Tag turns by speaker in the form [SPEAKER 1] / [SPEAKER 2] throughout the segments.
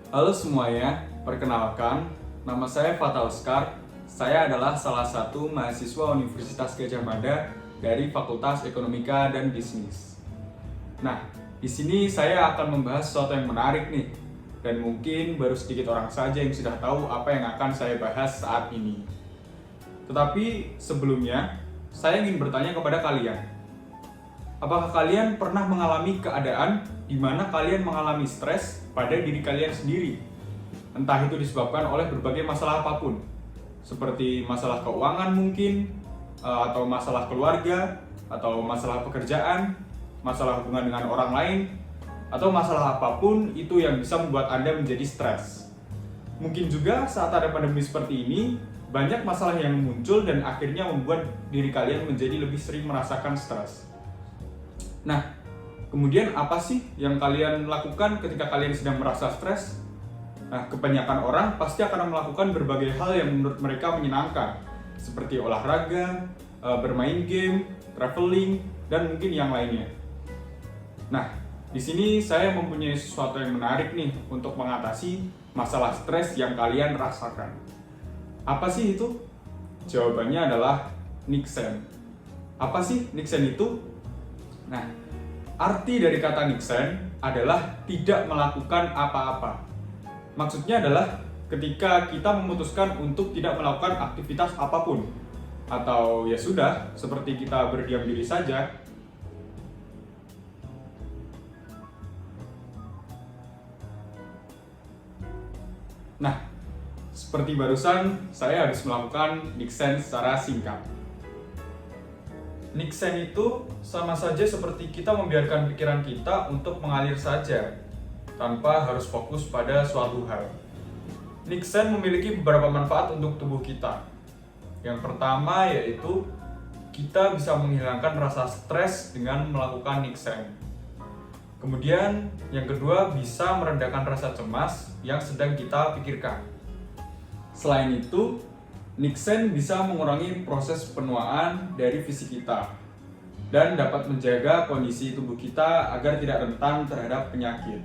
[SPEAKER 1] Halo semuanya, perkenalkan, nama saya Fata Oscar. Saya adalah salah satu mahasiswa Universitas Gadjah Mada dari Fakultas Ekonomika dan Bisnis. Nah, di sini saya akan membahas sesuatu yang menarik nih, dan mungkin baru sedikit orang saja yang sudah tahu apa yang akan saya bahas saat ini. Tetapi sebelumnya, saya ingin bertanya kepada kalian, apakah kalian pernah mengalami keadaan di mana kalian mengalami stres pada diri kalian sendiri? Entah itu disebabkan oleh berbagai masalah apapun, seperti masalah keuangan mungkin, atau masalah keluarga, atau masalah pekerjaan, masalah hubungan dengan orang lain, atau masalah apapun itu yang bisa membuat Anda menjadi stres. Mungkin juga saat ada pandemi seperti ini, banyak masalah yang muncul dan akhirnya membuat diri kalian menjadi lebih sering merasakan stres. Nah, kemudian apa sih yang kalian lakukan ketika kalian sedang merasa stres? Nah, kebanyakan orang pasti akan melakukan berbagai hal yang menurut mereka menyenangkan, seperti olahraga, bermain game, traveling, dan mungkin yang lainnya. Nah, di sini saya mempunyai sesuatu yang menarik nih untuk mengatasi masalah stres yang kalian rasakan. Apa sih itu? Jawabannya adalah Niksen. Apa sih Niksen itu? Nah, arti dari kata Niksen adalah tidak melakukan apa-apa. Maksudnya adalah ketika kita memutuskan untuk tidak melakukan aktivitas apapun, atau ya sudah, seperti kita berdiam diri saja. Nah, seperti barusan saya habis melakukan Niksen secara singkat. Niksen itu sama saja seperti kita membiarkan pikiran kita untuk mengalir saja, tanpa harus fokus pada suatu hal. Niksen memiliki beberapa manfaat untuk tubuh kita. Yang pertama yaitu kita bisa menghilangkan rasa stres dengan melakukan Niksen. Kemudian yang kedua bisa merendahkan rasa cemas yang sedang kita pikirkan. Selain itu, Niksen bisa mengurangi proses penuaan dari fisik kita dan dapat menjaga kondisi tubuh kita agar tidak rentan terhadap penyakit.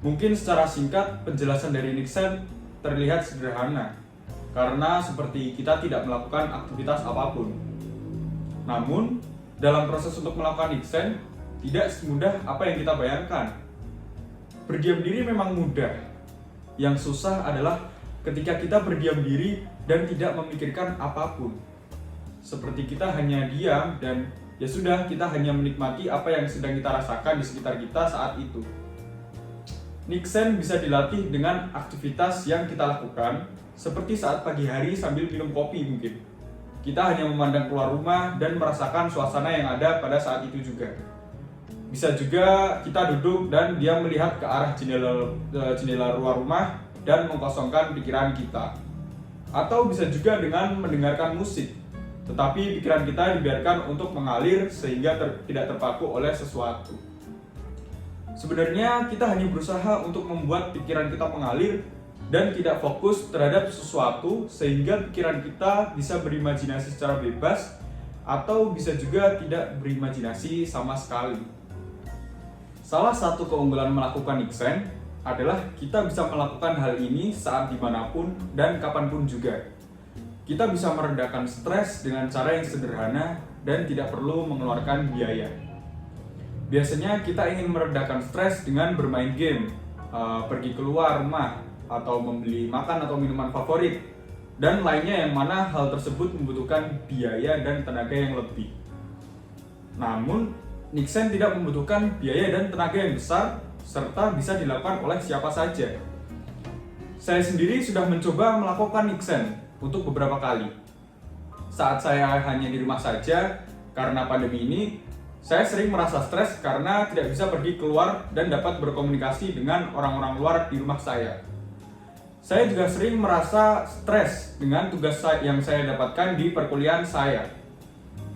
[SPEAKER 1] Mungkin secara singkat penjelasan dari Niksen terlihat sederhana karena seperti kita tidak melakukan aktivitas apapun. Namun, dalam proses untuk melakukan Niksen tidak semudah apa yang kita bayangkan. Berdiam diri memang mudah. Yang susah adalah ketika kita berdiam diri dan tidak memikirkan apapun. Seperti kita hanya diam dan ya sudah, kita hanya menikmati apa yang sedang kita rasakan di sekitar kita saat itu. Niksen bisa dilatih dengan aktivitas yang kita lakukan, seperti saat pagi hari sambil minum kopi mungkin. Kita hanya memandang keluar rumah dan merasakan suasana yang ada pada saat itu juga. Bisa juga kita duduk dan diam melihat ke arah jendela luar rumah dan mengkosongkan pikiran kita. Atau bisa juga dengan mendengarkan musik, tetapi pikiran kita dibiarkan untuk mengalir sehingga tidak terpaku oleh sesuatu. Sebenarnya kita hanya berusaha untuk membuat pikiran kita mengalir dan tidak fokus terhadap sesuatu sehingga pikiran kita bisa berimajinasi secara bebas atau bisa juga tidak berimajinasi sama sekali. Salah satu keunggulan melakukan Niksen adalah kita bisa melakukan hal ini saat dimanapun dan kapanpun juga. Kita bisa merendahkan stres dengan cara yang sederhana dan tidak perlu mengeluarkan biaya. Biasanya kita ingin merendahkan stres dengan bermain game, pergi keluar rumah, atau membeli makan atau minuman favorit, dan lainnya yang mana hal tersebut membutuhkan biaya dan tenaga yang lebih. Namun, Niksen tidak membutuhkan biaya dan tenaga yang besar, serta bisa dilakukan oleh siapa saja. Saya sendiri sudah mencoba melakukan Niksen untuk beberapa kali. Saat saya hanya di rumah saja, karena pandemi ini, saya sering merasa stres karena tidak bisa pergi keluar dan dapat berkomunikasi dengan orang-orang luar di rumah saya. Saya juga sering merasa stres dengan tugas yang saya dapatkan di perkuliahan saya.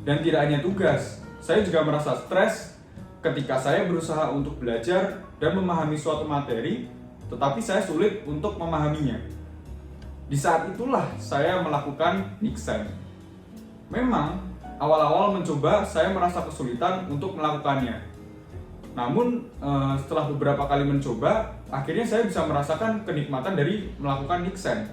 [SPEAKER 1] Dan tidak hanya tugas, saya juga merasa stres ketika saya berusaha untuk belajar dan memahami suatu materi, tetapi saya sulit untuk memahaminya. Di saat itulah saya melakukan Niksen. Memang, awal-awal mencoba saya merasa kesulitan untuk melakukannya. Namun setelah beberapa kali mencoba, akhirnya saya bisa merasakan kenikmatan dari melakukan Niksen.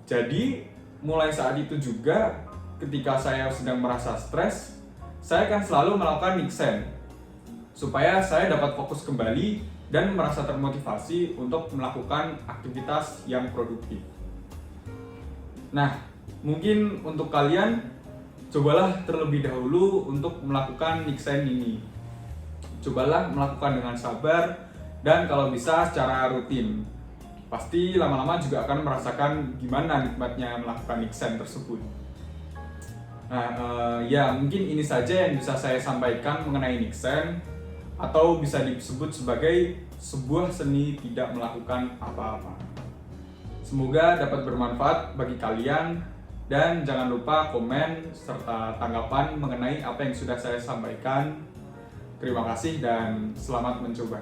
[SPEAKER 1] Jadi mulai saat itu juga ketika saya sedang merasa stres, saya akan selalu melakukan Niksen supaya saya dapat fokus kembali dan merasa termotivasi untuk melakukan aktivitas yang produktif. Nah, mungkin untuk kalian, cobalah terlebih dahulu untuk melakukan Niksen ini. Cobalah melakukan dengan sabar dan kalau bisa secara rutin. Pasti lama-lama juga akan merasakan gimana nikmatnya melakukan Niksen tersebut. Nah, ya mungkin ini saja yang bisa saya sampaikan mengenai Niksen, atau bisa disebut sebagai sebuah seni tidak melakukan apa-apa. Semoga dapat bermanfaat bagi kalian, dan jangan lupa komen serta tanggapan mengenai apa yang sudah saya sampaikan. Terima kasih dan selamat mencoba.